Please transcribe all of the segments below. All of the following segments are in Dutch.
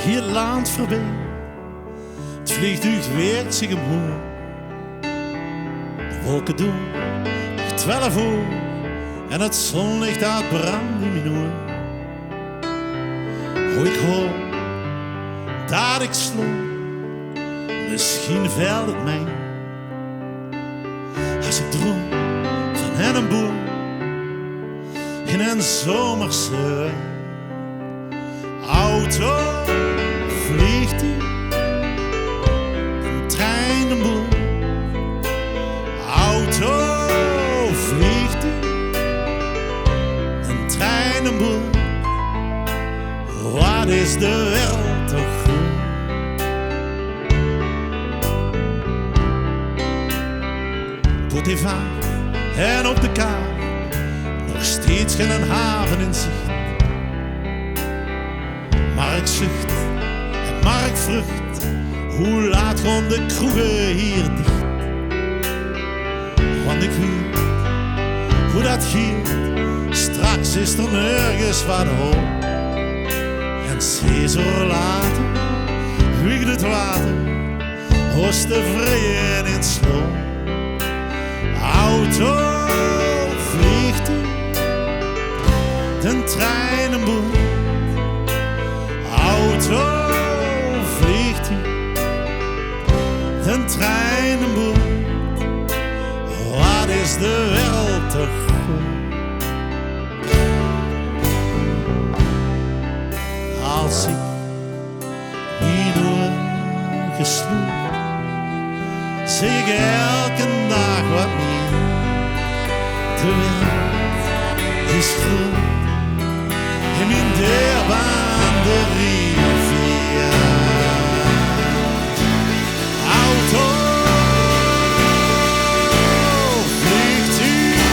heel land voorbij. Het vliegtuig weert zich omhoog. De wolken doen nog 12 uur en het zonlicht uitbrandt in mijn oor. Oh, ik hoop dat ik sloop, misschien veld het mij. Als ik droom van een boer in een zomerse wei. Auto, vliegtuig, een trein, een boer. Auto, vliegtuig, een trein, een boer. Wat is de wereld toch goed? Tot die vaart en op de kaart nog steeds geen haven in zicht. Maar ik zucht en maar ik vrucht, hoe laat gaan de kroegen hier dicht? Want ik weet hoe dat gaat, straks is er nergens wat hoop. En steeds zo later, wiegt het water, was tevreden in sloom. Auto, vliegtuig, de trein, een boer. Auto, vliegtuig, de trein, een boer. Wat is de wereld toch goed? Als ik mijn ogen sloeg, zie ik elke dag wat meer. De wereld is groot in mijn dierbare rivier. Auto, vliegtuig,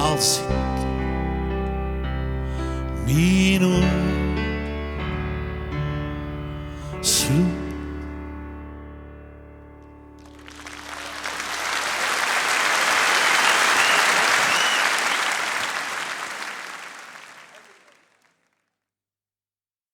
als ik mijn oor sloeg.